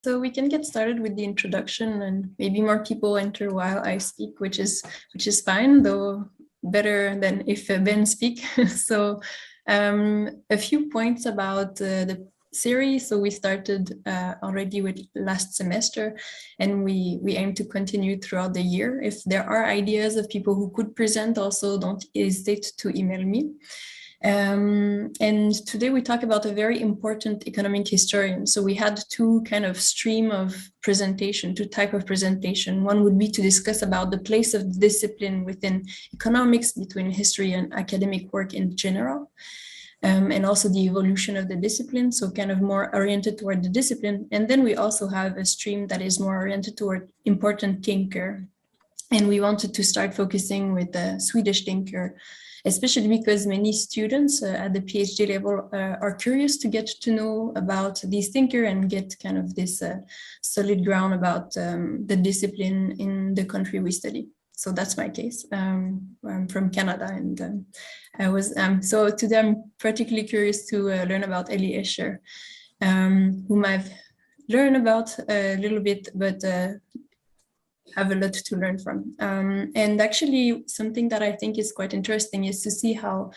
So we can get started with the introduction, and maybe more people enter while I speak, which is fine, though better than if Ben speak. So a few points about the series. So we started already with last semester, and we aim to continue throughout the year. If there are ideas of people who could present, also don't hesitate to email me. And today we talk about a very important economic historian. So we had two kind of stream of presentation, two type of presentation. One would be to discuss about the place of discipline within economics, between history and academic work in general, and also the evolution of the discipline, so kind of more oriented toward the discipline. And then we also have a stream that is more oriented toward important thinker. And we wanted to start focusing with the Swedish thinker, especially because many students at the PhD level are curious to get to know about these thinkers and get kind of this solid ground about the discipline in the country we study. So that's my case. I'm from Canada, and I was so today I'm particularly curious to learn about Eli Heckscher, whom I've learned about a little bit, but have a lot to learn from. And actually something that I think is quite interesting is to see how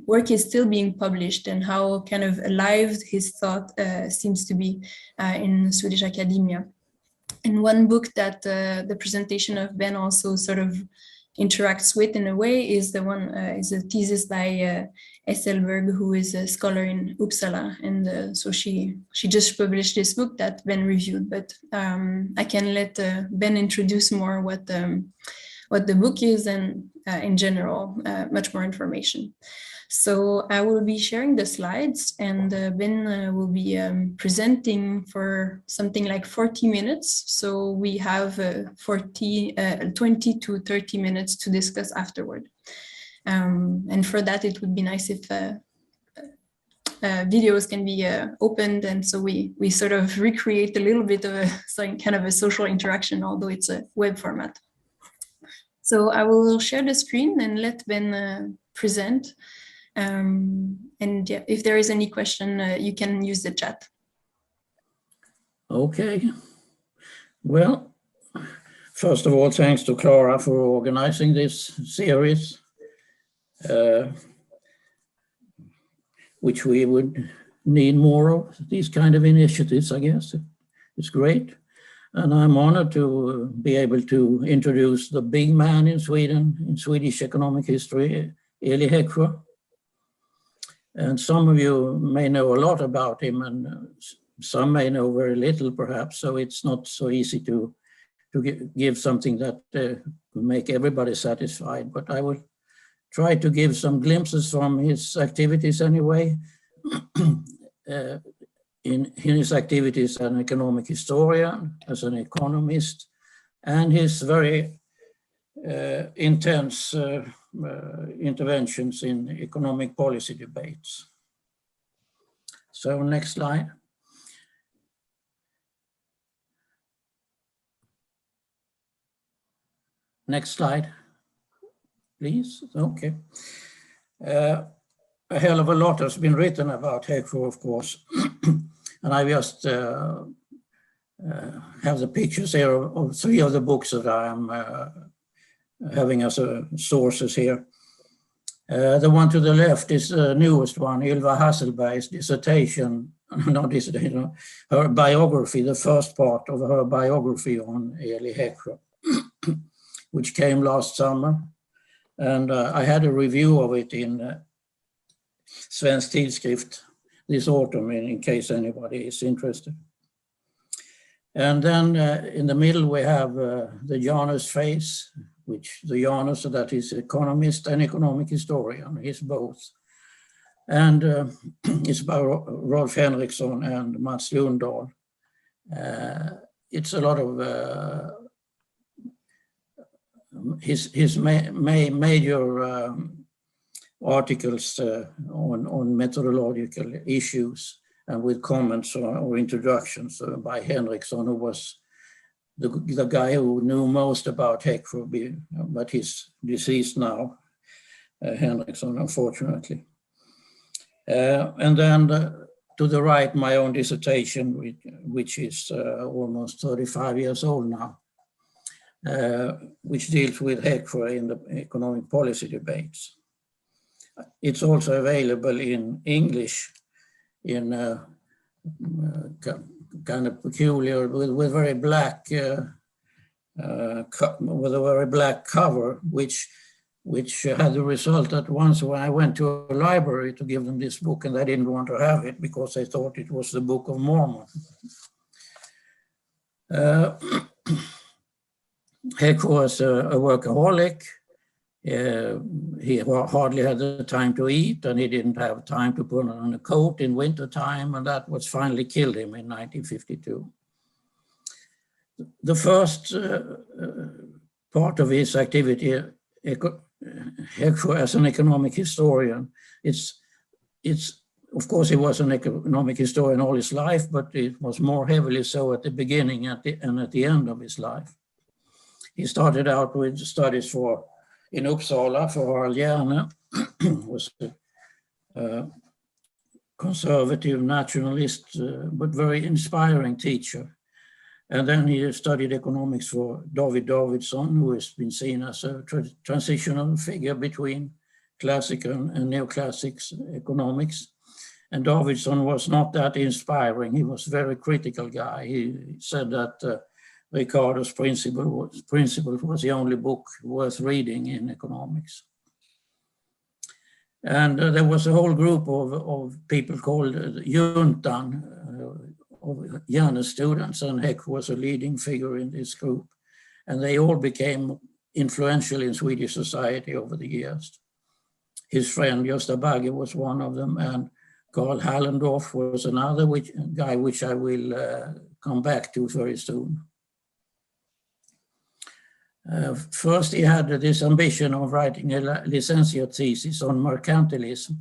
work is still being published and how kind of alive his thought seems to be in Swedish academia. And one book that the presentation of Ben also sort of interacts with in a way is the one is a thesis by Esselberg, who is a scholar in Uppsala, and so she just published this book that Ben reviewed. But I can let Ben introduce more what the book is, and in general much more information. So I will be sharing the slides, and Ben will be presenting for something like 40 minutes. So we have 20 to 30 minutes to discuss afterward. And for that, it would be nice if videos can be opened, and so we sort of recreate a little bit of kind of a social interaction, although it's a web format. So I will share the screen and let Ben present. And yeah, if there is any question, you can use the chat. Okay. Well, first of all, thanks to Clara for organizing this series, which we would need more of these kind of initiatives, I guess. It's great. And I'm honored to be able to introduce the big man in Sweden, in Swedish economic history, Eli Heckscher. And some of you may know a lot about him, and some may know very little, perhaps. So it's not so easy to give something that will make everybody satisfied. But I will try to give some glimpses from his activities anyway. In his activities as an economic historian, as an economist, and his very intense interventions in economic policy debates. So next slide. Next slide, please. Okay. A hell of a lot has been written about Heckscher, of course. And I just have the pictures here of three of the books that I am having as sources here. The one to the left is the newest one, Ylva Hasselberg's dissertation, not dissertation, her biography, the first part of her biography on Eli Heckscher, which came last summer. And I had a review of it in Svensk Tidskrift this autumn, in case anybody is interested. And then in the middle we have the Janus phase, which the Janus, that is economist and economic historian, he's both. And it's by Rolf Henriksson and Mats Lundahl. It's a lot of his major articles on methodological issues, and with comments or introductions by Henriksson, who was the guy who knew most about Heckscher, but he's deceased now, Henriksson, unfortunately. And then to the right my own dissertation, which is almost 35 years old now, which deals with Heckscher in the economic policy debates. It's also available in English in kind of peculiar, with very black, with a very black cover, which had the result that once when I went to a library to give them this book, and they didn't want to have it because they thought it was the Book of Mormon. Heckscher was a workaholic. He hardly had the time to eat, and he didn't have time to put on a coat in winter time, and that was finally killed him in 1952. The first part of his activity, Heckscher as an economic historian, it's of course he was an economic historian all his life, but it was more heavily so at the beginning and at the end of his life. He started out with studies in Uppsala for Harald Hjerne, was a conservative nationalist, but very inspiring teacher. And then he studied economics for David Davidsson, who has been seen as a transitional figure between classical and neoclassics economics. And Davidsson was not that inspiring. He was a very critical guy. He said that Ricardo's Principles was the only book worth reading in economics. And there was a whole group of people called Juntan, of Hjerne students, and Heckscher was a leading figure in this group. And they all became influential in Swedish society over the years. His friend Gösta Bagge was one of them, and Carl Hallendorf was another guy which I will come back to very soon. First, he had this ambition of writing a licentiate thesis on mercantilism,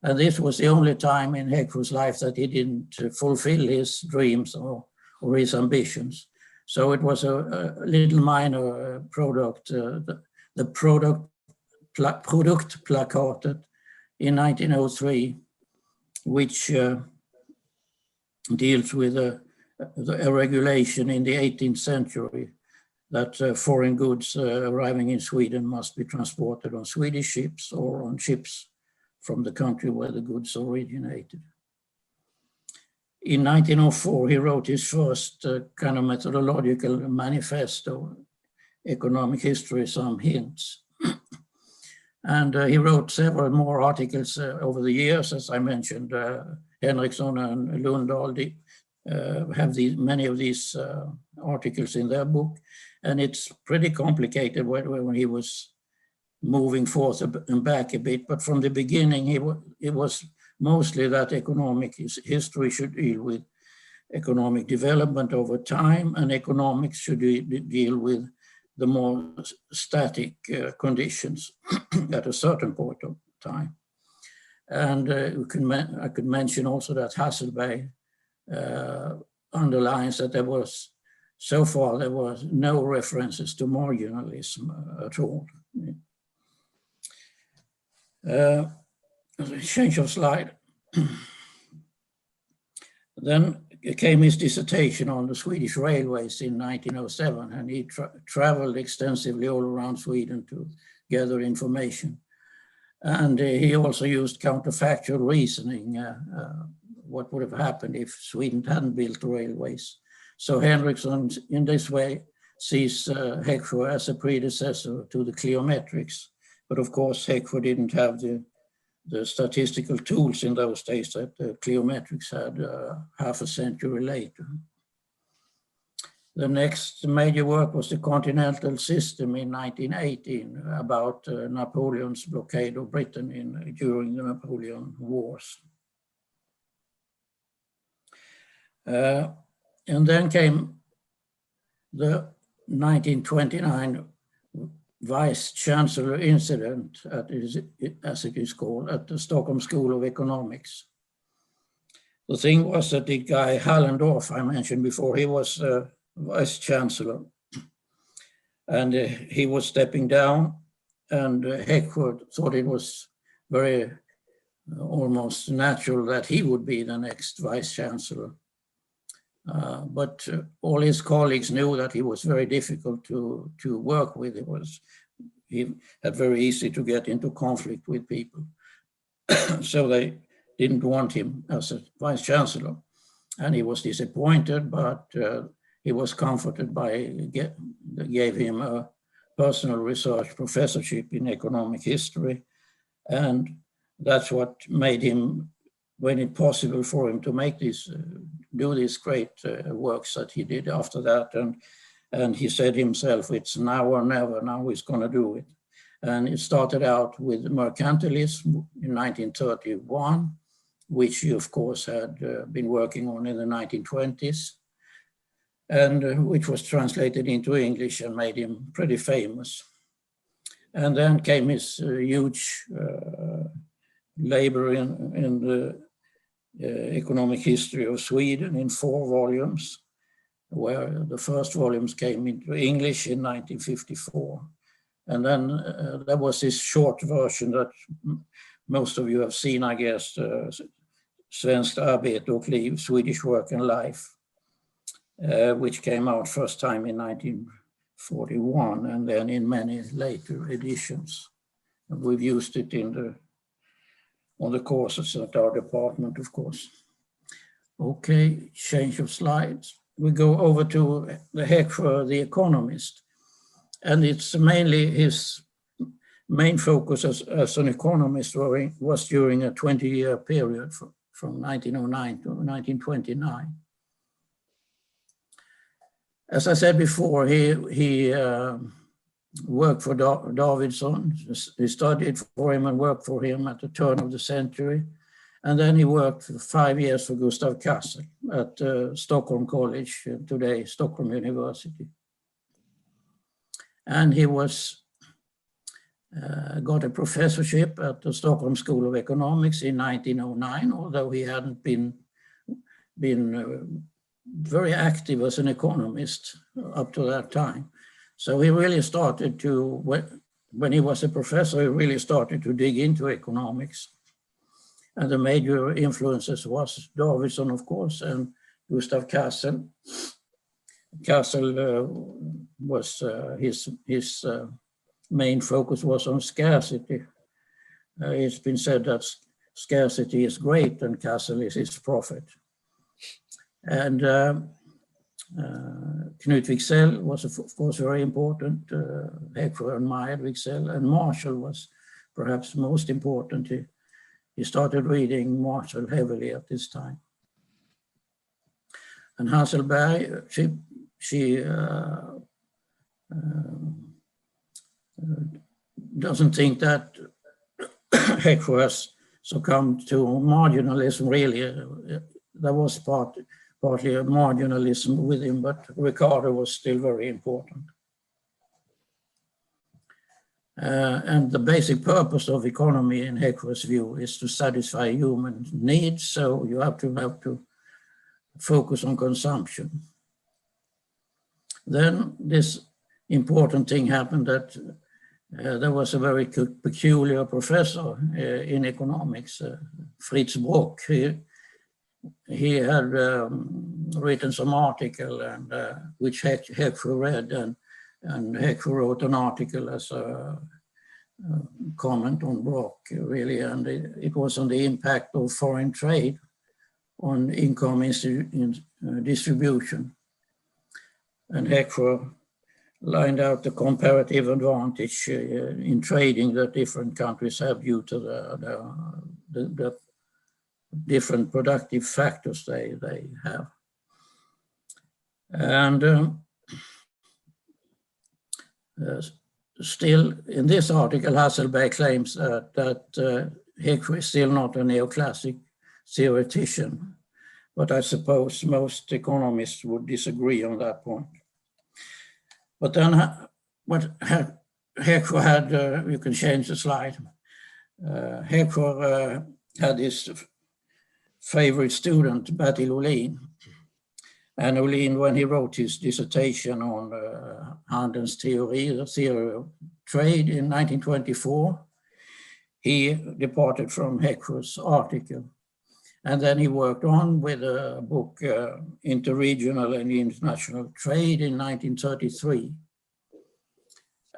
and this was the only time in Heckscher's life that he didn't fulfill his dreams or his ambitions. So it was a little minor product, the Produktplakatet in 1903, which deals with a regulation in the 18th century that foreign goods arriving in Sweden must be transported on Swedish ships or on ships from the country where the goods originated. In 1904, he wrote his first kind of methodological manifesto, Economic History, Some Hints. And he wrote several more articles over the years. As I mentioned, Henriksson and Lundahl have many of these articles in their book. And it's pretty complicated when he was moving forth and back a bit. But from the beginning, it was mostly that economic history should deal with economic development over time, and economics should deal with the more static conditions at a certain point of time. And I could mention also that Hasselberg underlines that so far there was no references to marginalism at all. Change of slide. Then came his dissertation on the Swedish railways in 1907, and he traveled extensively all around Sweden to gather information. And he also used counterfactual reasoning, what would have happened if Sweden hadn't built railways. So Henriksson, in this way, sees Heckscher as a predecessor to the cliometrics. But of course, Heckscher didn't have the statistical tools in those days that the cliometrics had half a century later. The next major work was the Continental System in 1918, about Napoleon's blockade of Britain during the Napoleon Wars. And then came the 1929 Vice-Chancellor incident, as it is called, at the Stockholm School of Economics. The thing was that the guy Hallendorf I mentioned before, he was Vice-Chancellor, and he was stepping down, and Heckscher thought it was very almost natural that he would be the next vice chancellor. But all his colleagues knew that he was very difficult to work with. He had very easy to get into conflict with people. So they didn't want him as a vice chancellor. And he was disappointed, but he was comforted by gave him a personal research professorship in economic history. And that's what made him, when it possible for him to make this, do these great works that he did after that. And he said himself, it's now or never, now he's going to do it. And it started out with mercantilism in 1931, which he, of course, had been working on in the 1920s, and which was translated into English and made him pretty famous. And then came his huge labor in the economic history of Sweden in 4 volumes, where the first volumes came into English in 1954. And then there was this short version that most of you have seen, I guess, Svenskt arbete och liv, Swedish work and life, which came out first time in 1941 and then in many later editions. And we've used it on the courses at our department, of course. Okay, change of slides. We go over to the Heckscher, the economist. And it's mainly his main focus as an economist was during a 20-year period from 1909 to 1929. As I said before, he worked for Davidson. He studied for him and worked for him at the turn of the century. And then he worked for 5 years for Gustav Cassel at Stockholm College, today Stockholm University. And he got a professorship at the Stockholm School of Economics in 1909, although he hadn't been very active as an economist up to that time. So he really started to, when he was a professor, he really started to dig into economics. And the major influences was Davidson, of course, and Gustav Cassel. Cassel was his main focus was on scarcity. It's been said that scarcity is great and Cassel is his prophet. And Knut Wicksell was, of course, very important. Heckscher admired Wicksell, and Marshall was perhaps most important. He started reading Marshall heavily at this time. And Hasselberg, she doesn't think that Heckscher has succumbed to marginalism, really. There was partly a marginalism with him, but Ricardo was still very important. And the basic purpose of economy in Heckscher's view is to satisfy human needs, so you have to focus on consumption. Then this important thing happened that there was a very peculiar professor in economics, Fritz Brock. He had written some article and which Heckscher read, and Heckscher wrote an article as a comment on Brock, really, and it was on the impact of foreign trade on income distribution. And Heckscher lined out the comparative advantage in trading that different countries have due to the different productive factors they have. And still, in this article, Hasselberg claims that Heckscher is still not a neoclassic theoretician, but I suppose most economists would disagree on that point. But then what Heckscher had, you can change the slide. Heckscher had his favorite student, Bertil Ohlin. And Ohlin, when he wrote his dissertation on Handelns teori, the theory of trade in 1924, he departed from Heckscher's article. And then he worked on with a book, Interregional and International Trade, in 1933.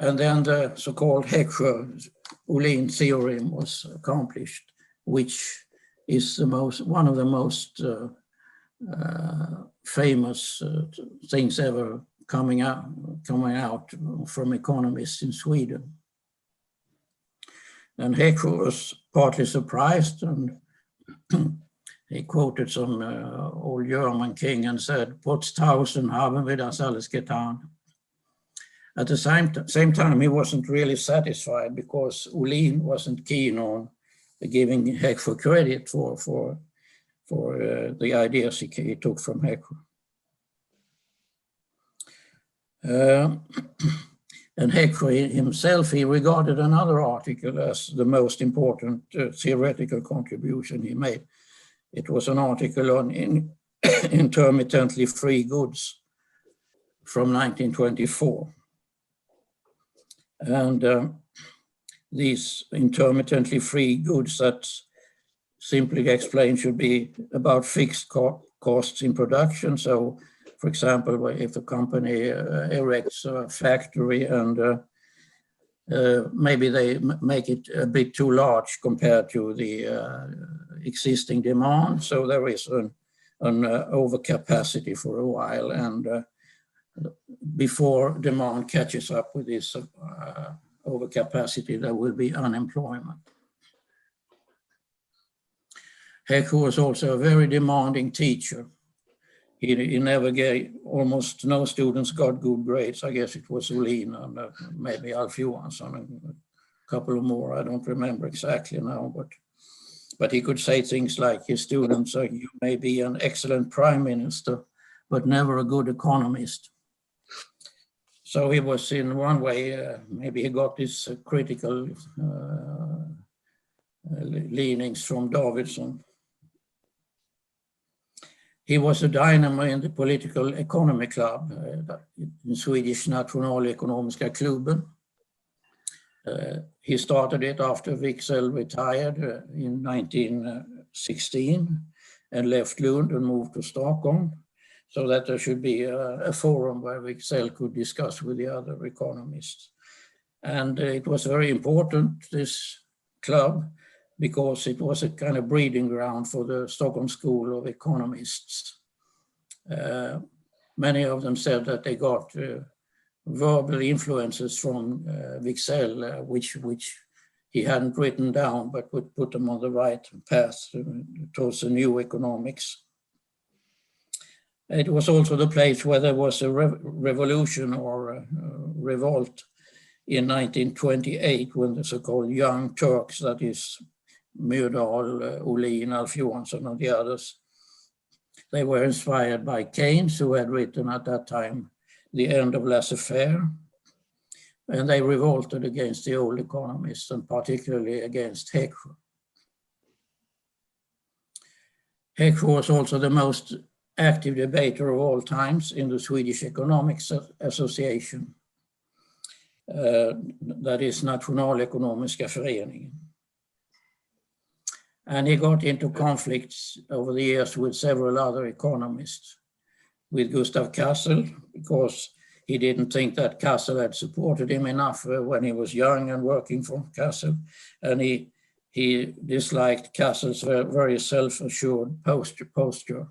And then the so-called Heckscher-Ohlin theorem was accomplished, which is one of the most famous things ever coming out from economists in Sweden. And Heckscher was partly surprised, and he quoted some old German king and said, "Potztausend haben wir das alles getan." At the same time, he wasn't really satisfied, because Ohlin wasn't keen on giving Heckscher credit for the ideas he took from Heckscher. And Heckscher himself, he regarded another article as the most important theoretical contribution he made. It was an article on intermittently free goods from 1924. And these intermittently free goods, that simply explained, should be about fixed costs in production. So, for example, if a company erects a factory and maybe they make it a bit too large compared to the existing demand, so there is an overcapacity for a while, and before demand catches up with this overcapacity, there will be unemployment. Heckscher was also a very demanding teacher. He never gave, almost no students got good grades. I guess it was Ohlin and maybe Alf Johansson and a couple of more. I don't remember exactly now, but he could say things like his students, "You may be an excellent prime minister, but never a good economist." So he was, in one way, maybe he got his critical leanings from Davidson. He was a dynamo in the political economy club, in Swedish Nationalekonomiska klubben. He started it after Wicksell retired in 1916 and left Lund and moved to Stockholm, so that there should be a forum where Wicksell could discuss with the other economists. And it was very important, this club, because it was a kind of breeding ground for the Stockholm School of Economists. Many of them said that they got verbal influences from Wicksell, which he hadn't written down, but would put them on the right path towards the new economics. It was also the place where there was a revolution or a revolt in 1928, when the so-called Young Turks, that is Myrdal, Ohlin, Alf Johansson and the others, they were inspired by Keynes, who had written at that time The End of Laissez-faire, and they revolted against the old economists, and particularly against Heckscher. Heckscher was also the most active debater of all times in the Swedish Economics Association, that is Nationalekonomiska föreningen. And he got into conflicts over the years with several other economists, with Gustav Cassel, because he didn't think that Cassel had supported him enough when he was young and working for Cassel, and he disliked Cassel's very self-assured posture.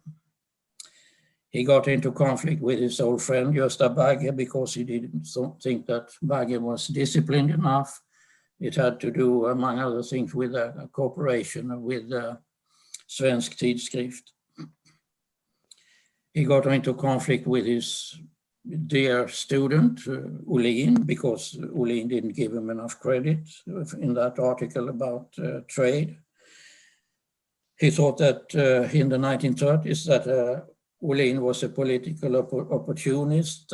He got into conflict with his old friend Gösta Bagge because he didn't think that Bagge was disciplined enough. It had to do, among other things, with a cooperation with Svensk Tidskrift. He got into conflict with his dear student, Ohlin, because Ohlin didn't give him enough credit in that article about trade. He thought that in the 1930s that Ohlin was a political opportunist.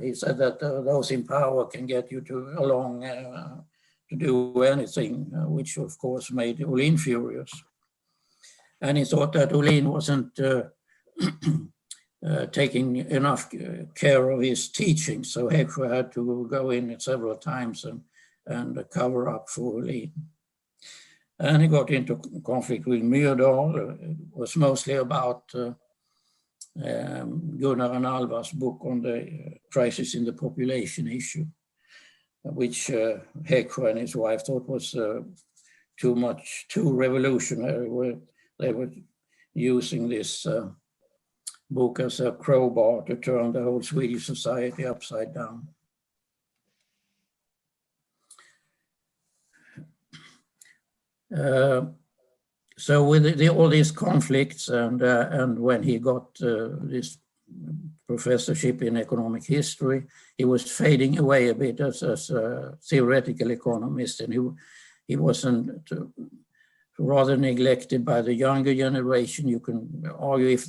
He said that those in power can get you along to do anything, which of course made Ohlin furious. And he thought that Ohlin wasn't taking enough care of his teaching, so Heckscher had to go in several times and cover up for Ohlin. And he got into conflict with Myrdal. It was mostly about Gunnar and Alvar's book on the crisis in the population issue, which Heckscher and his wife thought was too revolutionary. They were using this book as a crowbar to turn the whole Swedish society upside down. So with all these conflicts and when he got this professorship in economic history, he was fading away a bit as a theoretical economist, and he wasn't rather neglected by the younger generation. You can argue if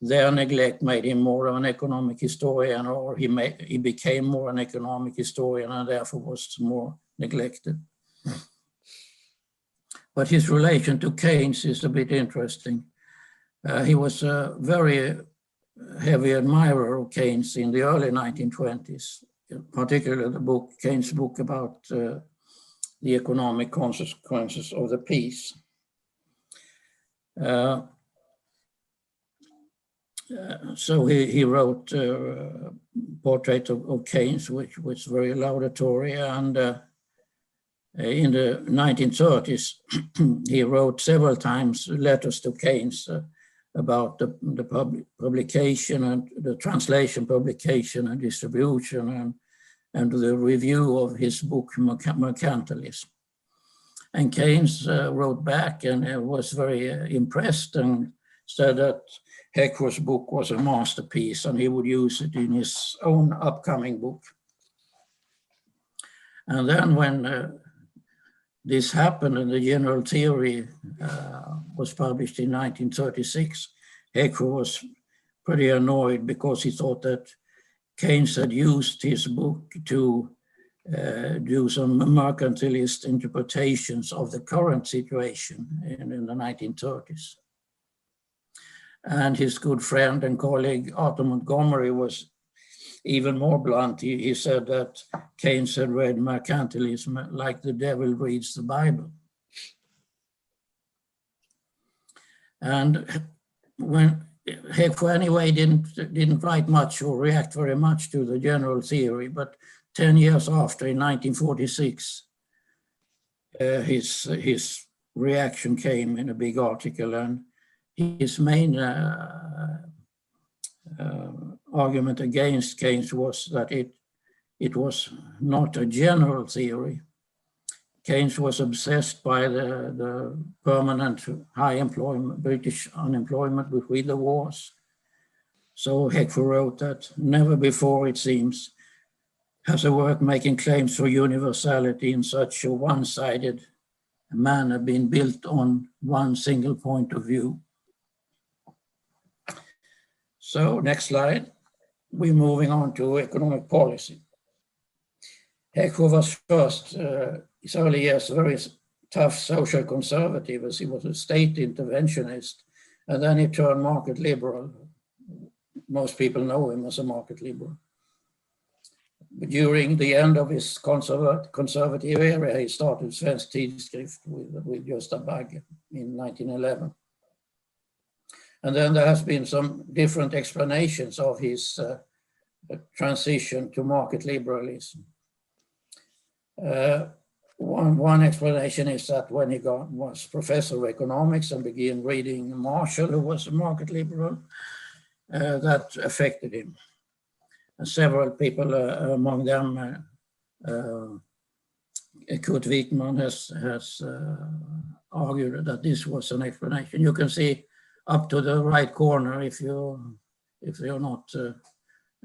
their neglect made him more of an economic historian, or he became more an economic historian and therefore was more neglected. But his relation to Keynes is a bit interesting. He was a very heavy admirer of Keynes in the early 1920s, particularly Keynes' book about the economic consequences of the peace. So he wrote a portrait of Keynes, which was very laudatory, and in the 1930s, he wrote several times letters to Keynes about the publication and the translation, publication and distribution, and the review of his book, Mercantilism. And Keynes wrote back and was very impressed and said that Heckscher's book was a masterpiece and he would use it in his own upcoming book. And then when this happened and the general theory was published in 1936, Heckscher was pretty annoyed because he thought that Keynes had used his book to do some mercantilist interpretations of the current situation in the 1930s. And his good friend and colleague Arthur Montgomery was even more blunt. He said that Keynes had read mercantilism like the devil reads the Bible. And when Heckscher anyway didn't write much or react very much to the general theory, but 10 years after, in 1946, his reaction came in a big article, and his main argument against Keynes was that it was not a general theory. Keynes was obsessed by the permanent high employment, British unemployment between the wars. So Heckscher wrote that never before, it seems, has a work making claims for universality in such a one-sided manner been built on one single point of view. So next slide, we're moving on to economic policy. Heckscher was first, his early years, very tough social conservative, as he was a state interventionist, and then he turned market liberal. Most people know him as a market liberal. But during the end of his conservative era, he started Svensk Tidskrift with Gösta Bagge in 1911. And then there has been some different explanations of his transition to market liberalism. One explanation is that when he was professor of economics and began reading Marshall, who was a market liberal, that affected him. And several people, among them Kurt Wikman, has argued that this was an explanation. You can see up to the right corner, if you're not,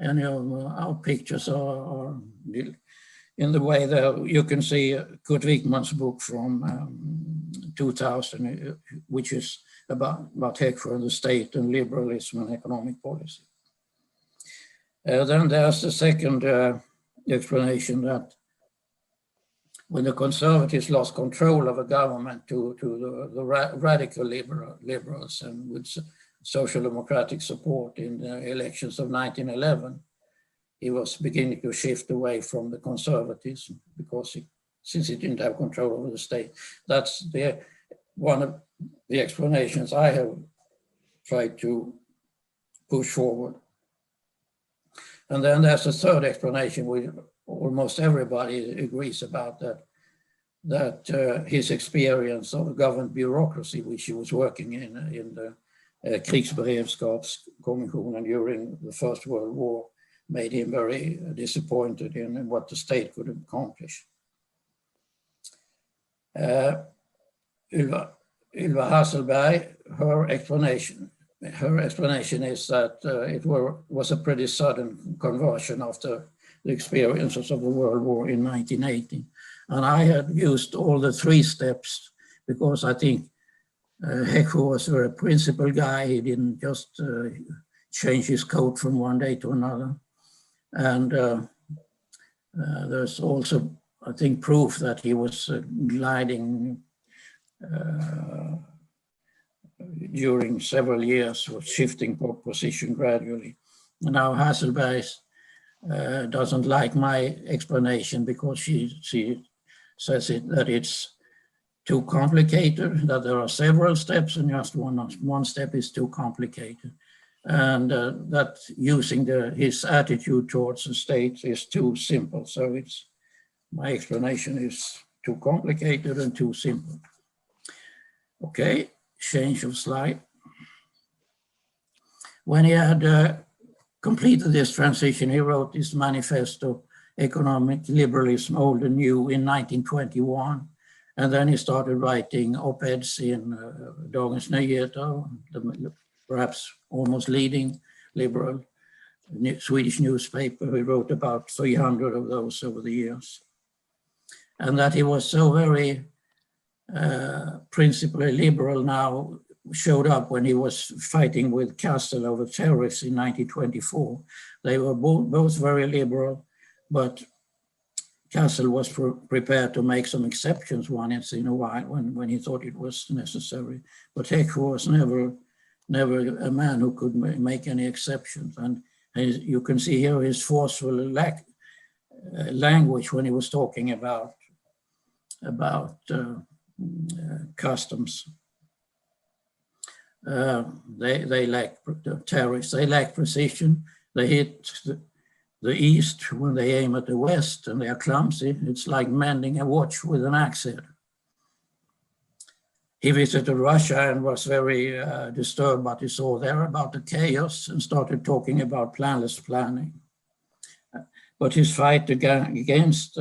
any of our pictures are in the way that you can see Kurt Wikman's book from 2000, which is about Heckscher and the state and liberalism and economic policy. Then there's the second explanation, that when the conservatives lost control of a government to the radical liberals and with social democratic support in the elections of 1911, he was beginning to shift away from the conservatives because since he didn't have control over the state. That's one of the explanations I have tried to push forward. And then there's a third explanation which almost everybody agrees about, that his experience of government bureaucracy, which he was working in the Krigsberedskapskommissionen during the First World War, made him very disappointed in what the state could accomplish. Ylva Hasselberg, her explanation is that it was a pretty sudden conversion after the experiences of the World War in 1918. And I had used all the 3 steps because I think Heckscher was a very principled guy. He didn't just change his coat from one day to another. And there's also, I think, proof that he was gliding during several years, was shifting position gradually. And now Hasselberg doesn't like my explanation because she says that it's too complicated, that there are several steps and just one step is too complicated. And that using his attitude towards the state is too simple. So my explanation is too complicated and too simple. Okay, change of slide. When he had completed this transition, he wrote this manifesto, Economic Liberalism, Old and New, in 1921. And then he started writing op-eds in Dagens Nyheter, perhaps almost leading liberal Swedish newspaper. He wrote about 300 of those over the years. And that he was so very principally liberal now showed up when he was fighting with Castle over tariffs in 1924. They were both very liberal, but Castle was prepared to make some exceptions once in a while when he thought it was necessary. But Heckscher was never a man who could make any exceptions. And you can see here his forceful language when he was talking about customs. They lack tariffs, they lack precision, they hit the East when they aim at the West, and they are clumsy. It's like mending a watch with an axe head. He visited Russia and was very disturbed what he saw there about the chaos and started talking about planless planning. But his fight against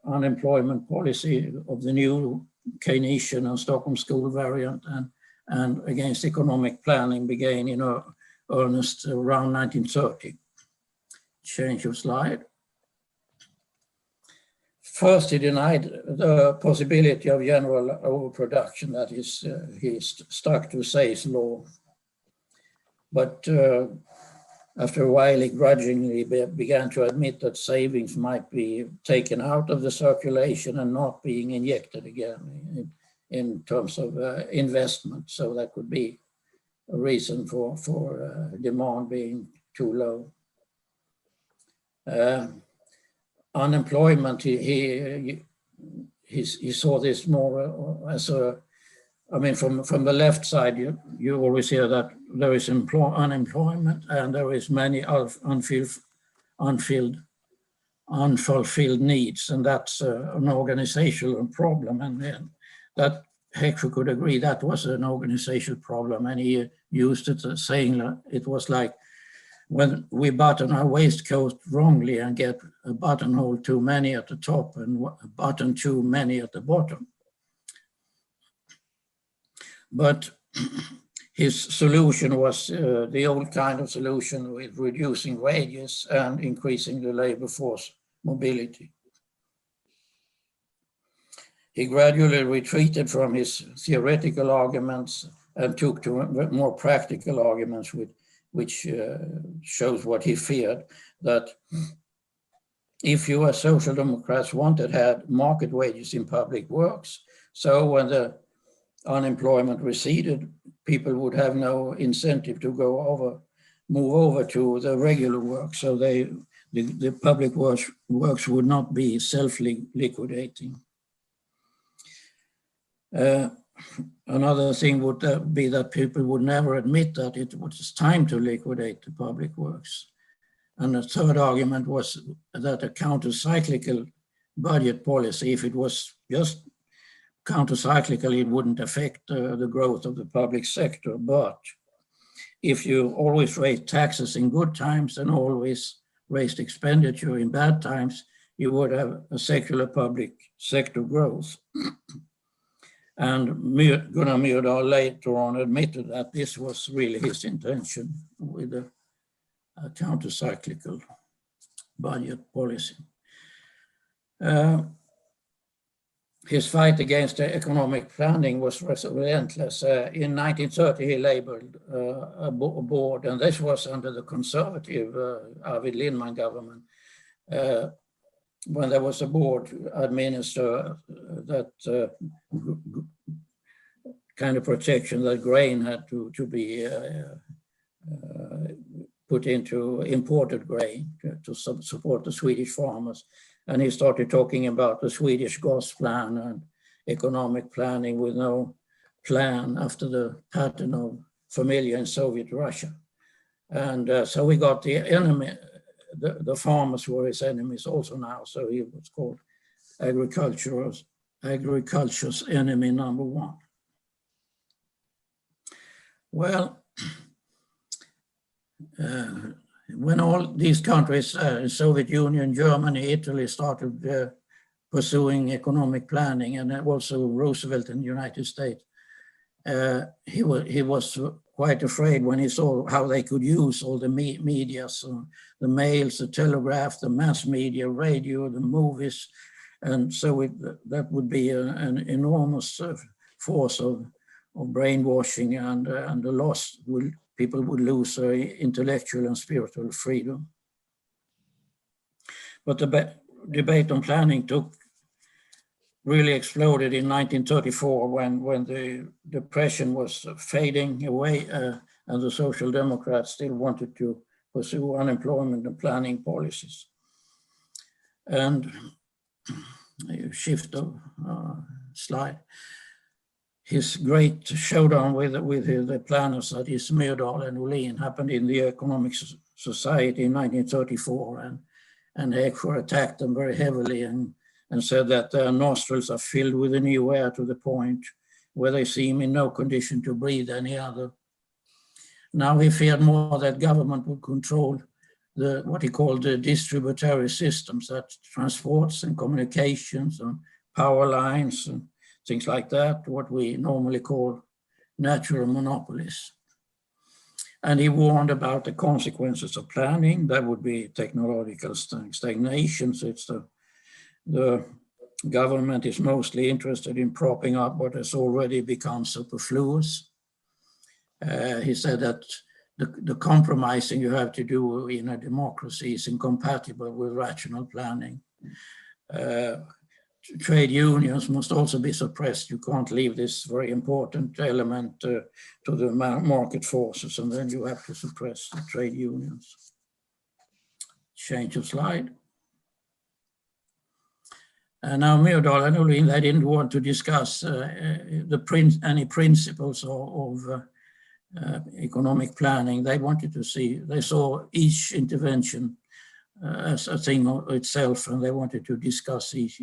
unemployment policy of the new Keynesian and Stockholm School variant and against economic planning began in earnest around 1930. Change of slide. First, he denied the possibility of general overproduction, that is, he stuck to Say's law. But after a while, he grudgingly began to admit that savings might be taken out of the circulation and not being injected again in terms of investment. So that could be a reason for demand being too low. Unemployment, he saw this more as from the left side, you always hear that there is unemployment and there is many unfulfilled needs, and that's an organizational problem. And that Heckscher could agree that was an organizational problem, and he used it as saying that it was like when we button our waistcoat wrongly and get a buttonhole too many at the top and a button too many at the bottom. But his solution was the old kind of solution with reducing wages and increasing the labor force mobility. He gradually retreated from his theoretical arguments and took to more practical arguments which shows what he feared, that if you as Social Democrats had market wages in public works, so when the unemployment receded, people would have no incentive to move over to the regular work. So the public works would not be self-liquidating. Another thing would be that people would never admit that it was time to liquidate the public works. And the third argument was that a counter-cyclical budget policy, if it was just counter-cyclical, it wouldn't affect the growth of the public sector. But if you always raise taxes in good times and always raised expenditure in bad times, you would have a secular public sector growth. And Gunnar Myrdal later on admitted that this was really his intention with a counter-cyclical budget policy. His fight against economic planning was relentless. In 1930, he labeled a board, and this was under the conservative Arvid Lindman government, when there was a board administer that kind of protection that grain had to be put into imported grain to support the Swedish farmers. And he started talking about the Swedish GOS plan and economic planning with no plan after the pattern of familiar in Soviet Russia. And so we got the enemy, the farmers were his enemies also now. So he was called agriculture's enemy number one. Well, when all these countries, Soviet Union, Germany, Italy, started pursuing economic planning, and also Roosevelt in the United States, he was quite afraid when he saw how they could use all the media, so the mails, the telegraph, the mass media, radio, the movies, and so that would be an enormous force of brainwashing, and the loss people would lose their intellectual and spiritual freedom. But the debate on planning really exploded in 1934 when the depression was fading away and the Social Democrats still wanted to pursue unemployment and planning policies. And shift of slide. His great showdown with the planners, that is Myrdal and Ohlin, happened in the Economic Society in 1934, and Heckscher attacked them very heavily and said that their nostrils are filled with a new air to the point where they seem in no condition to breathe any other. Now he feared more that government would control what he called the distributary systems, that transports and communications and power lines and things like that, what we normally call natural monopolies. And he warned about the consequences of planning. That would be technological stagnation. So it's the government is mostly interested in propping up what has already become superfluous. He said that the compromising you have to do in a democracy is incompatible with rational planning. Trade unions must also be suppressed. You can't leave this very important element to the market forces, and then you have to suppress the trade unions. Change of slide. Now Myrdal and Ohlin, they didn't want to discuss any principles of economic planning. They wanted to see, they saw each intervention as a thing itself, and they wanted to discuss each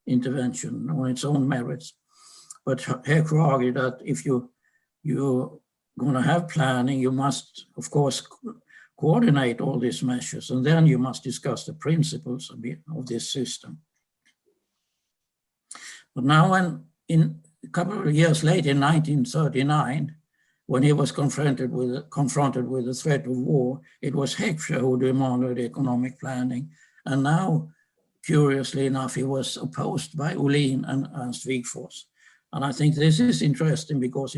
intervention on its own merits. But Heckscher argued that if you're going to have planning, you must, of course, coordinate all these measures, and then you must discuss the principles of this system. But now, in a couple of years later, in 1939, when he was confronted with the threat of war, it was Heckscher who demanded economic planning. And now, curiously enough, he was opposed by Ohlin and Wigforss. And I think this is interesting because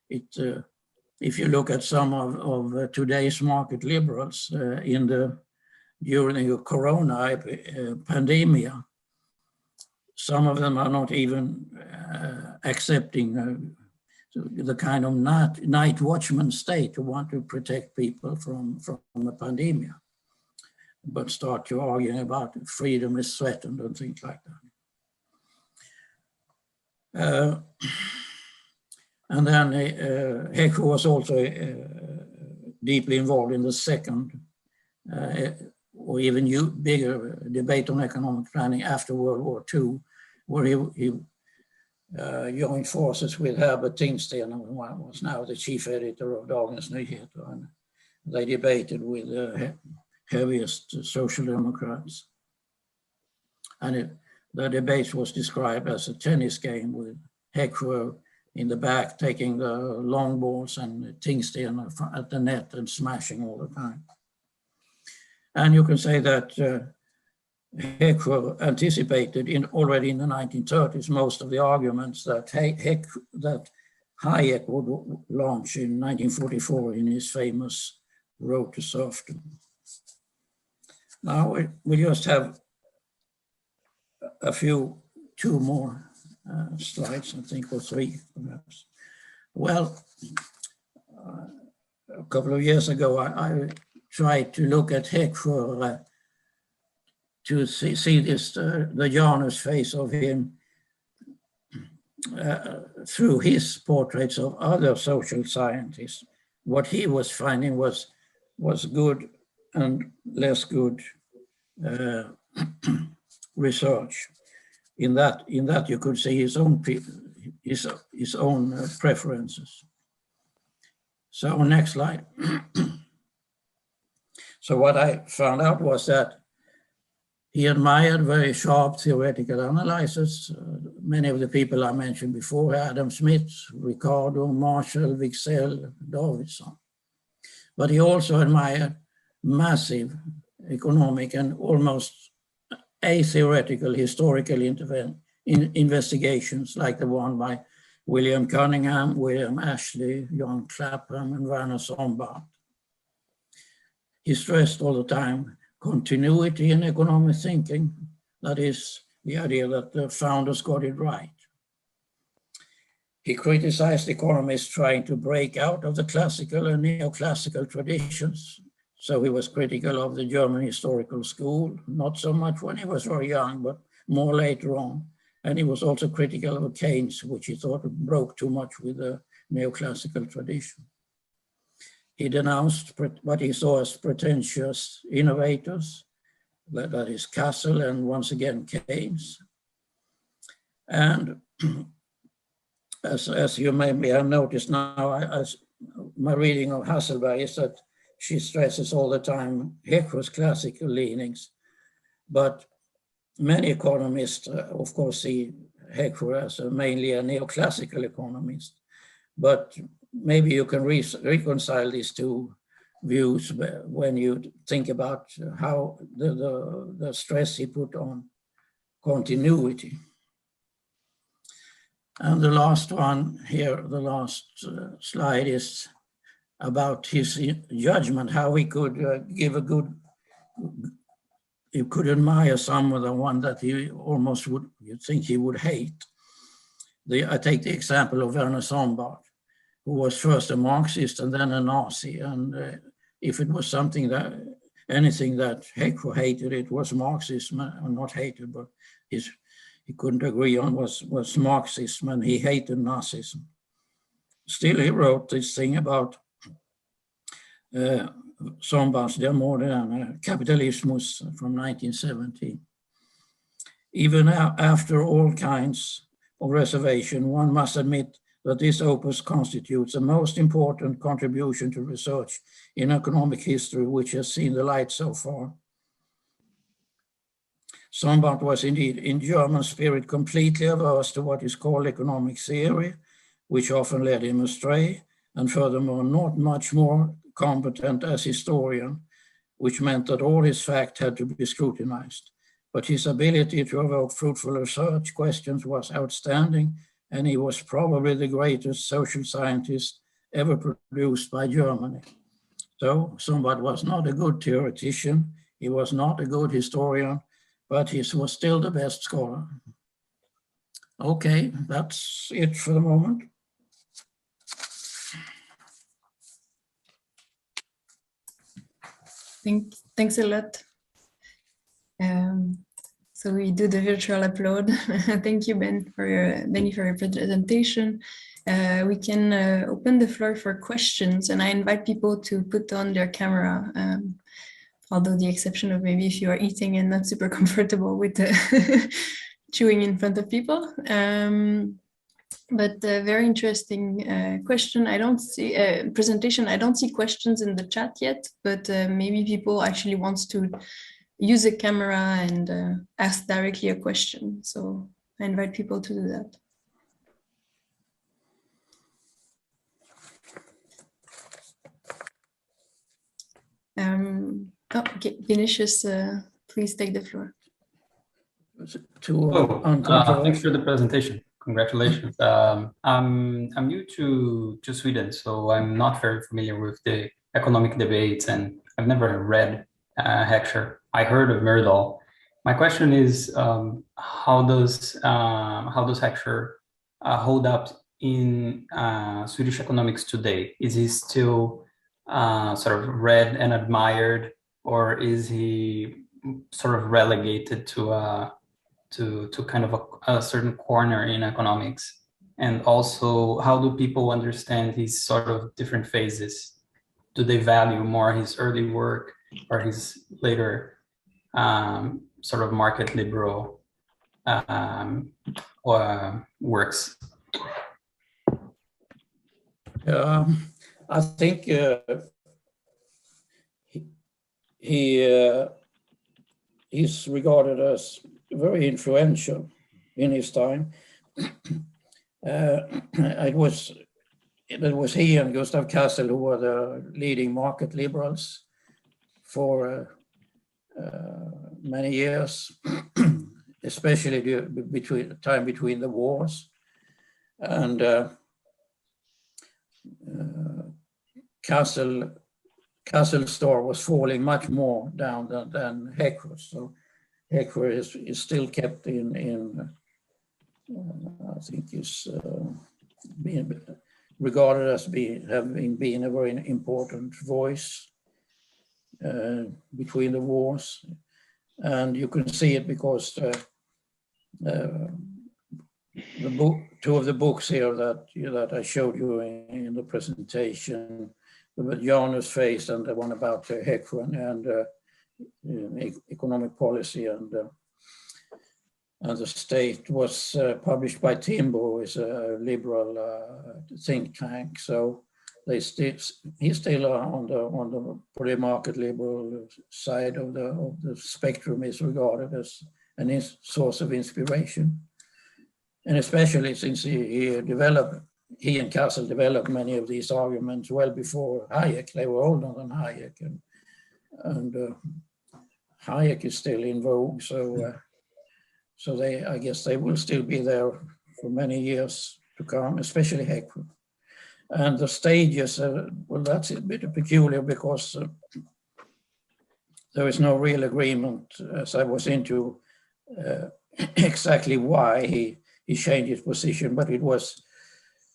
if you look at some of today's market liberals during the corona pandemic, some of them are not even accepting the kind of night watchman state who want to protect people from a pandemic, but start to arguing about freedom is threatened and things like that. And then Heckscher was also deeply involved in the second or even bigger debate on economic planning after World War II, where he joined forces with Herbert Tingsten, who was now the chief editor of Dagens Nyheter, and they debated with the heaviest social democrats. And the debate was described as a tennis game with Heckscher in the back taking the long balls and Tingsten at the net and smashing all the time. And you can say that Heckscher anticipated already in the 1930s most of the arguments that Hayek would launch in 1944 in his famous Road to Serfdom. Now we just have two more slides, I think, or three perhaps. Well, a couple of years ago, I tried to look at Heckscher to see this, the Janus face of him through his portraits of other social scientists. What he was finding was good and less good research. In that you could see his own preferences. So next slide. So what I found out was that he admired very sharp theoretical analysis. Many of the people I mentioned before, Adam Smith, Ricardo, Marshall, Wicksell, Davidson. But he also admired massive economic and almost atheoretical historical investigations like the one by William Cunningham, William Ashley, John Clapham, and Werner Sombart. He stressed all the time continuity in economic thinking, that is, the idea that the founders got it right. He criticized economists trying to break out of the classical and neoclassical traditions. So he was critical of the German historical school, not so much when he was very young, but more later on. And he was also critical of Keynes, which he thought broke too much with the neoclassical tradition. He denounced what he saw as pretentious innovators, that is Castle and once again Keynes. And as you maybe have noticed now, my reading of Hasselberg is that she stresses all the time Heckscher's classical leanings, but many economists, of course, see Heckscher as mainly a neoclassical economist. But maybe you can reconcile these two views when you think about how the stress he put on continuity. And the last one here, the last slide is about his judgment, how he could give a good, you could admire someone that he almost would, you'd think he would hate. I take the example of Werner Sombart, who was first a Marxist and then a Nazi. And if it was anything that Heckscher hated, it was Marxism, or not hated, but he couldn't agree on was Marxism, and he hated Nazism. Still, he wrote this thing about Sombarts Der moderne Kapitalismus from 1917. Even after all kinds of reservation, one must admit that this opus constitutes the most important contribution to research in economic history which has seen the light so far. Sombart was indeed, in German spirit, completely averse to what is called economic theory, which often led him astray, and furthermore not much more competent as historian, which meant that all his facts had to be scrutinized. But his ability to evoke fruitful research questions was outstanding, and he was probably the greatest social scientist ever produced by Germany. So Sombart was not a good theoretician, he was not a good historian, but he was still the best scholar. Okay, that's it for the moment. Thanks a lot. So we do the virtual upload. Thank you, Benny, for your presentation. We can open the floor for questions, and I invite people to put on their camera, although the exception of maybe if you are eating and not super comfortable with chewing in front of people. But a very interesting question. I don't see presentation. I don't see questions in the chat yet, but maybe people actually wants to use a camera and ask directly a question. So I invite people to do that. Oh, okay, Vinicius, please take the floor. Thanks for the presentation. Congratulations. I'm new to Sweden, so I'm not very familiar with the economic debates, and I've never read Heckscher. I heard of Myrdal. My question is, how does Heckscher hold up in Swedish economics today? Is he still sort of read and admired, or is he sort of relegated to kind of a certain corner in economics? And also, how do people understand his sort of different phases? Do they value more his early work or his later sort of market liberal works? I think he's regarded as very influential in his time. It was he and Gustav Cassel who were the leading market liberals for many years, especially between the wars. And Cassel's star was falling much more down than Heckscher. So Heckscher is still kept in I think is being regarded as having been a very important voice between the wars. And you can see it because two of the books here that I showed you in the presentation, the Janus Phase and the one about Heckscher and economic policy and the state, was published by Timbo, who is a liberal think tank. So he's still on the pretty market liberal side of the spectrum, is regarded as a source of inspiration. And especially since he and Cassel developed many of these arguments well before Hayek. They were older than Hayek, and Hayek is still in vogue. So I guess they will still be there for many years to come, especially Heckscher. And the stages, well, that's a bit peculiar because there is no real agreement, as I was into, exactly why he changed his position, but it was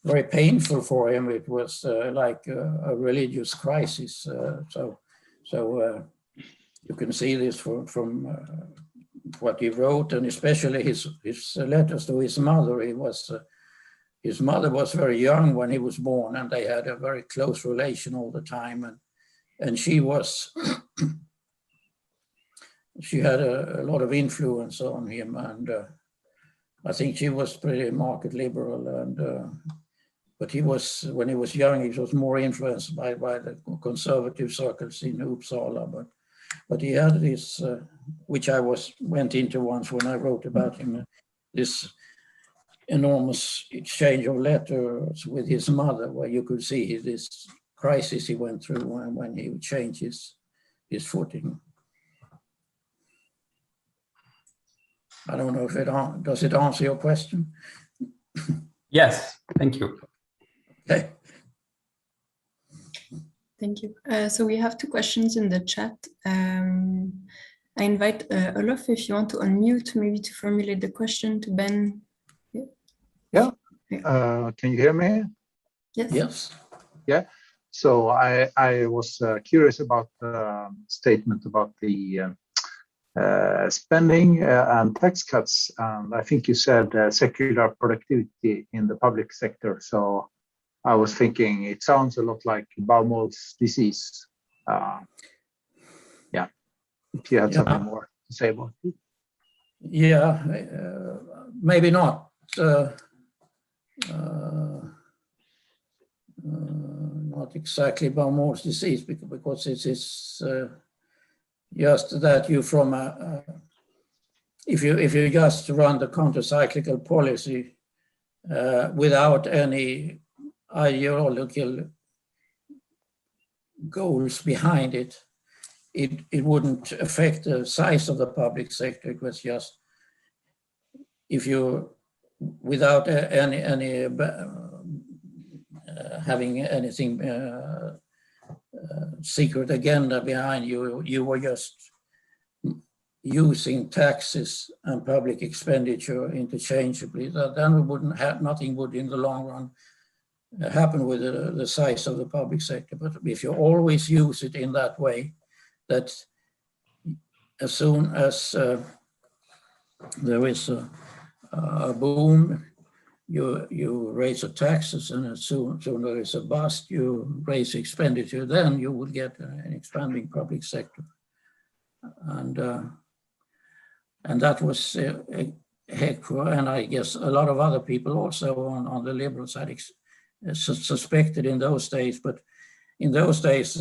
very painful for him. It was like a religious crisis. So you can see this from what he wrote, and especially his letters to his mother. His mother was very young when he was born, and they had a very close relation all the time. And she had a lot of influence on him, and I think she was pretty market liberal. But when he was young, he was more influenced by the conservative circles in Uppsala. But he had this, which I went into once when I wrote about him, this enormous exchange of letters with his mother, where you could see this crisis he went through when he would change his footing. I don't know if does it answer your question? Yes, thank you. Okay. Thank you. So we have two questions in the chat. I invite Olof, if you want to unmute, maybe to formulate the question to Ben. Yeah. Can you hear me? Yes. Yes. Yeah. So I was curious about the statement about the spending and tax cuts. And I think you said secular productivity in the public sector. So I was thinking it sounds a lot like Baumol's disease. Yeah, if you had something more to say about it. Yeah, maybe not. Not exactly Baumol's disease, because it is just that you from if you just run the counter-cyclical policy without any ideological goals behind it, it wouldn't affect the size of the public sector. It was just if you without any having anything secret agenda behind you, you were just using taxes and public expenditure interchangeably. Then we wouldn't have, nothing would in the long run happen with the size of the public sector. But if you always use it in that way, that as soon as there is a boom, you raise the taxes, and as soon there is a bust, you raise expenditure, then you will get an expanding public sector. And that was Heckscher, and I guess a lot of other people also on the liberal side suspected in those days. But in those days,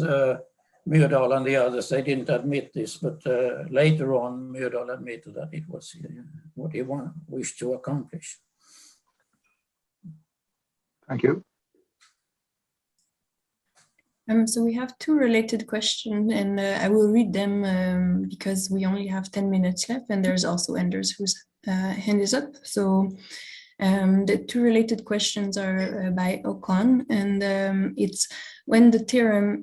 Myrdal and the others, they didn't admit this, but later on, Myrdal admitted that it was what he wished to accomplish. Thank you. So we have two related questions, and I will read them because we only have 10 minutes left, and there's also Anders whose hand is up. So the two related questions are by Okan, and it's when the theorem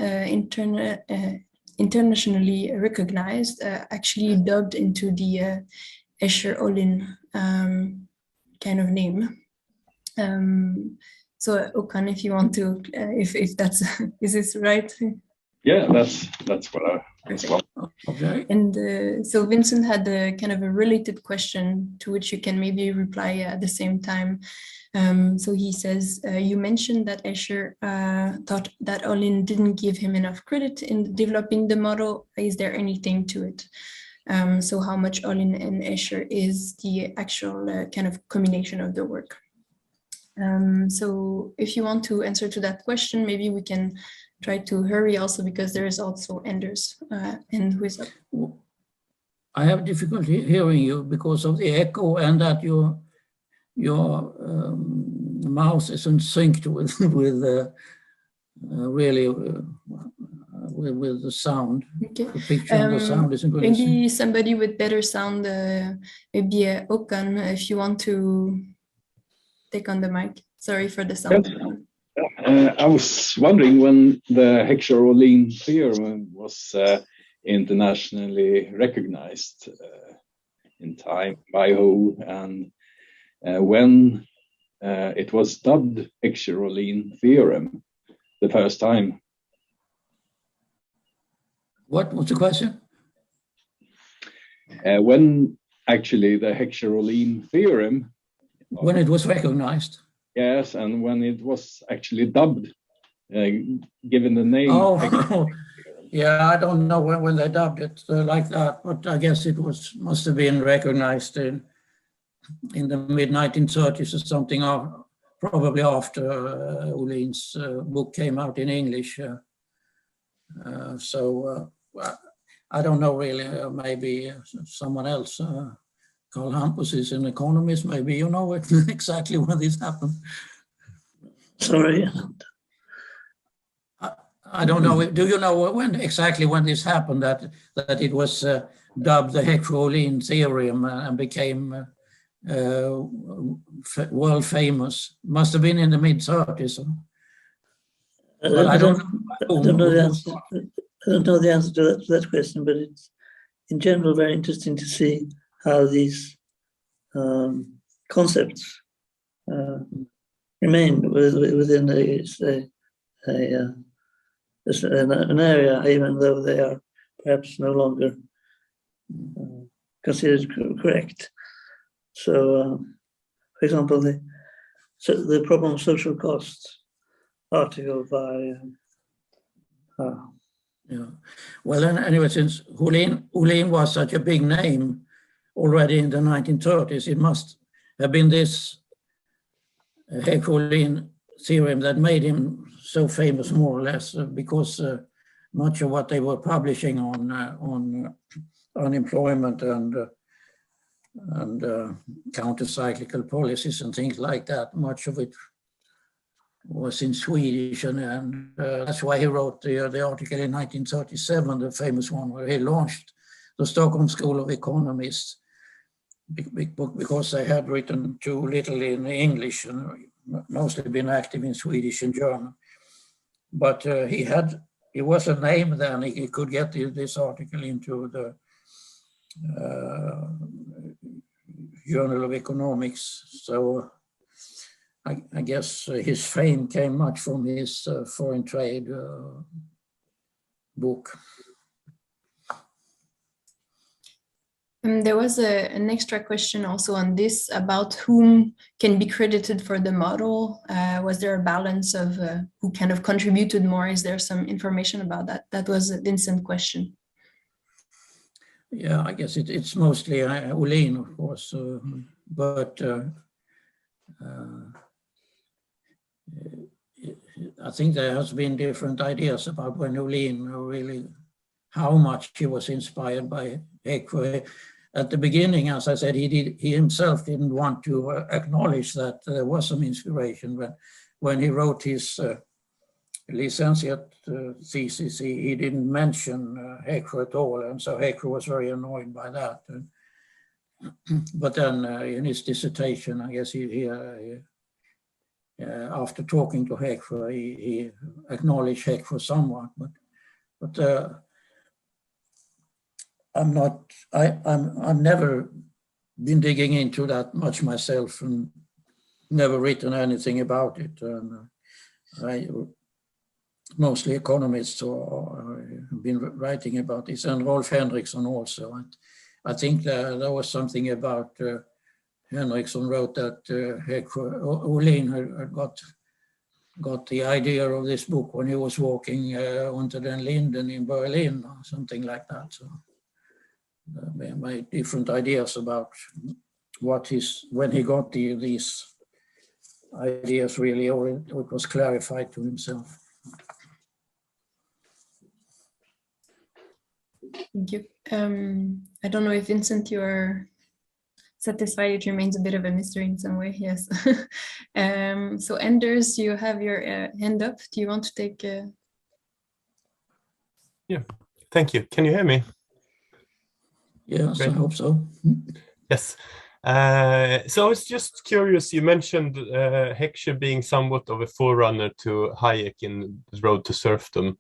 internationally recognized, actually dubbed into the Heckscher-Ohlin kind of name. So Okan, if you want to, if that's, is this right? Yeah, that's what I as well. Okay. And so Vincent had a kind of a related question to which you can maybe reply at the same time. So he says, you mentioned that Heckscher thought that Ohlin didn't give him enough credit in developing the model. Is there anything to it? So how much Ohlin and Heckscher is the actual kind of combination of the work? So if you want to answer to that question, maybe we can try to hurry also, because there is also Anders and who is up. I have difficulty hearing you because of the echo, and that your mouse isn't synced with really with the sound. Okay. The picture and the sound isn't really maybe somebody with better sound, maybe Okan, if you want to take on the mic. Sorry for the sound. Yes. I was wondering when the Heckscher-Ohlin theorem was internationally recognized in time by who, and when it was dubbed Heckscher-Ohlin theorem the first time. What was the question? When actually the Heckscher-Ohlin theorem, when it was recognized. Yes, and when it was actually dubbed, given the name. Oh, yeah, I don't know when they dubbed it like that, but I guess it must have been recognized in the mid-1930s or something, probably after Ohlin's book came out in English. So I don't know really, maybe someone else. Carl Hampus is an economist. Maybe you know it exactly when this happened. Sorry. I don't know. Do you know exactly when this happened, that it was dubbed the Heckscher-Ohlin theorem and became world famous? Must have been in the mid-30s. I don't know the answer. I don't know the answer to that question, but it's in general very interesting to see how these concepts remain within an area, even though they are perhaps no longer considered correct. So, for example, the problem of social costs article by yeah. Well, anyway, since Ohlin was such a big name already in the 1930s, it must have been this Heckscher-Ohlin theorem that made him so famous, more or less, because much of what they were publishing on unemployment and counter-cyclical policies and things like that, much of it was in Swedish, and that's why he wrote the article in 1937, the famous one, where he launched the Stockholm School of Economists, because they had written too little in English and mostly been active in Swedish and German. But he was a name then. He could get this article into the Journal of Economics. So I guess his fame came much from his foreign trade book. There was an extra question also on this about whom can be credited for the model. Was there a balance of who kind of contributed more? Is there some information about that? That was Vincent's question. Yeah, I guess it's mostly Ohlin, of course, but I think there has been different ideas about when Ohlin really, how much he was inspired by Heckscher. At the beginning, as I said, he himself didn't want to acknowledge that there was some inspiration. When he wrote his licentiate thesis, he didn't mention Heckscher at all, and so Heckscher was very annoyed by that. But then in his dissertation, I guess after talking to Heckscher, he acknowledged Heckscher somewhat, but I've never been digging into that much myself and never written anything about it. And mostly economists have been writing about this, and Rolf Henriksson also. And I think there was something about Henriksson wrote that Ohlin had got the idea of this book when he was walking onto den Linden in Berlin or something like that. So my different ideas about when he got these ideas really, or it was clarified to himself. Thank you. I don't know if Vincent, you are satisfied. It remains a bit of a mystery in some way. Yes. So Anders, you have your hand up. Do you want to take? Yeah. Thank you. Can you hear me? Yes, great. I hope so. Yes. So I was just curious, you mentioned Heckscher being somewhat of a forerunner to Hayek in The Road to Serfdom.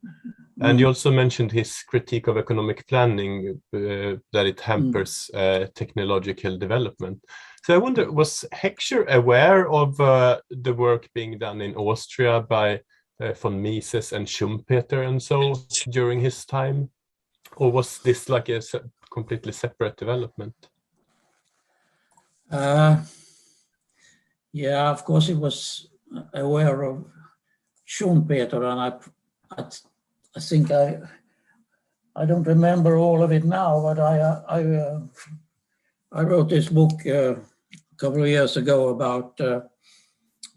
And you also mentioned his critique of economic planning, that it hampers technological development. So I wonder, was Heckscher aware of the work being done in Austria by von Mises and Schumpeter and so during his time? Or was this like a completely separate development? Yeah, of course he was aware of Schumpeter, and I think I don't remember all of it now, but I wrote this book a couple of years ago about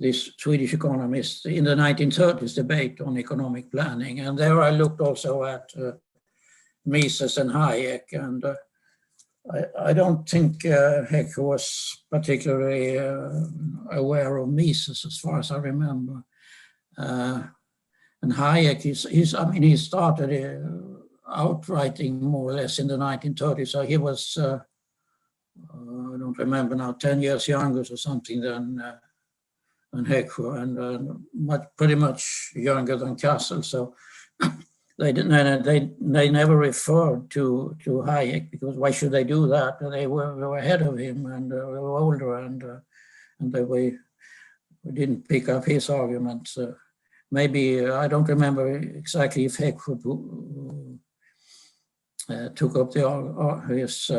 this Swedish economist in the 1930s debate on economic planning, and there I looked also at Mises and Hayek, and I don't think Heckscher was particularly aware of Mises, as far as I remember. And Hayek, he started out writing more or less in the 1930s. So he was, I don't remember now, 10 years younger or something than Heckscher, and pretty much younger than Kassel. So they never referred to Hayek, because why should they do that? They were ahead of him and were older, and we didn't pick up his arguments. Maybe I don't remember exactly if Heckscher took up his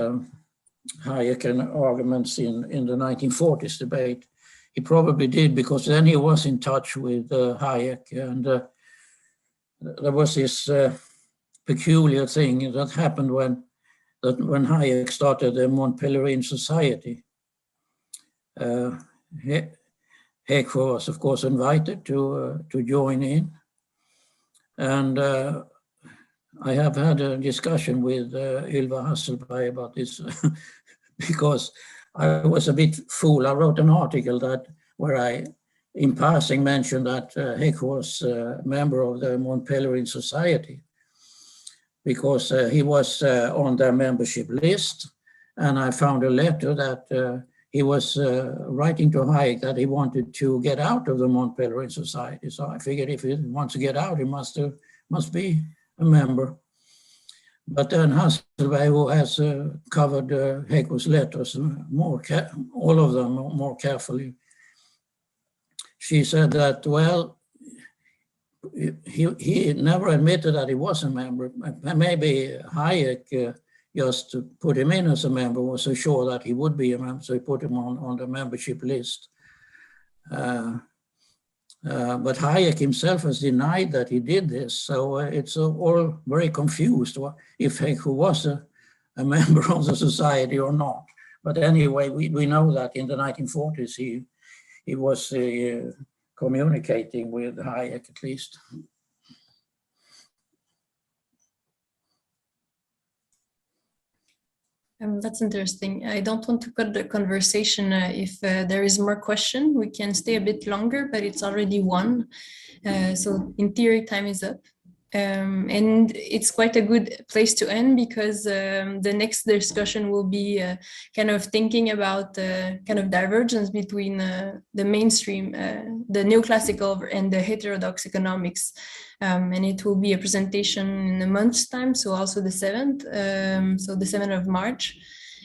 Hayek arguments in the 1940s debate. He probably did, because then he was in touch with Hayek, and there was this peculiar thing that happened when Hayek started the Montpellier Society. Heckscher was, of course, invited to join in, and I have had a discussion with Ylva Hasselberg about this because I was a bit fool. I wrote an article where I, in passing, mentioned that Heckscher was a member of the Montpellier Society because he was on their membership list, and I found a letter that he was writing to Hayek that he wanted to get out of the Montpellier Society. So I figured if he wants to get out, he must be a member. But then Hasselberg, who has covered Heckscher's letters all of them more carefully, she said that, well, he never admitted that he was a member. Maybe Hayek just to put him in as a member was so sure that he would be a member, so he put him on the membership list. But Hayek himself has denied that he did this, so it's all very confused if Heckscher was a member of the society or not. But anyway, we know that in the 1940s he was communicating with Hayek at least. That's interesting. I don't want to cut the conversation. If there is more question, we can stay a bit longer, but it's already 1. So in theory, time is up. And it's quite a good place to end because the next discussion will be kind of thinking about kind of divergence between the mainstream, the neoclassical and the heterodox economics. And it will be a presentation in a month's time, so also the 7th, so the 7th of March,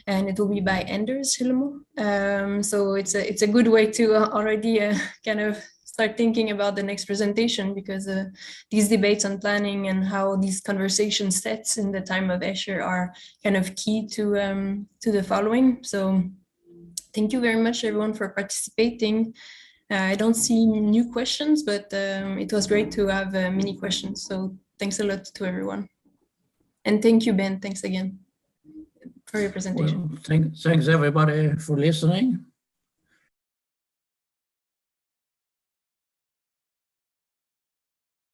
and it will be by Anders Hillemo. So it's a good way to already kind of start thinking about the next presentation, because these debates on planning and how these conversation sets in the time of Heckscher are kind of key to the following. So thank you very much, everyone, for participating. I don't see new questions, but it was great to have many questions. So thanks a lot to everyone. And thank you, Ben. Thanks again for your presentation. Well, thanks everybody for listening.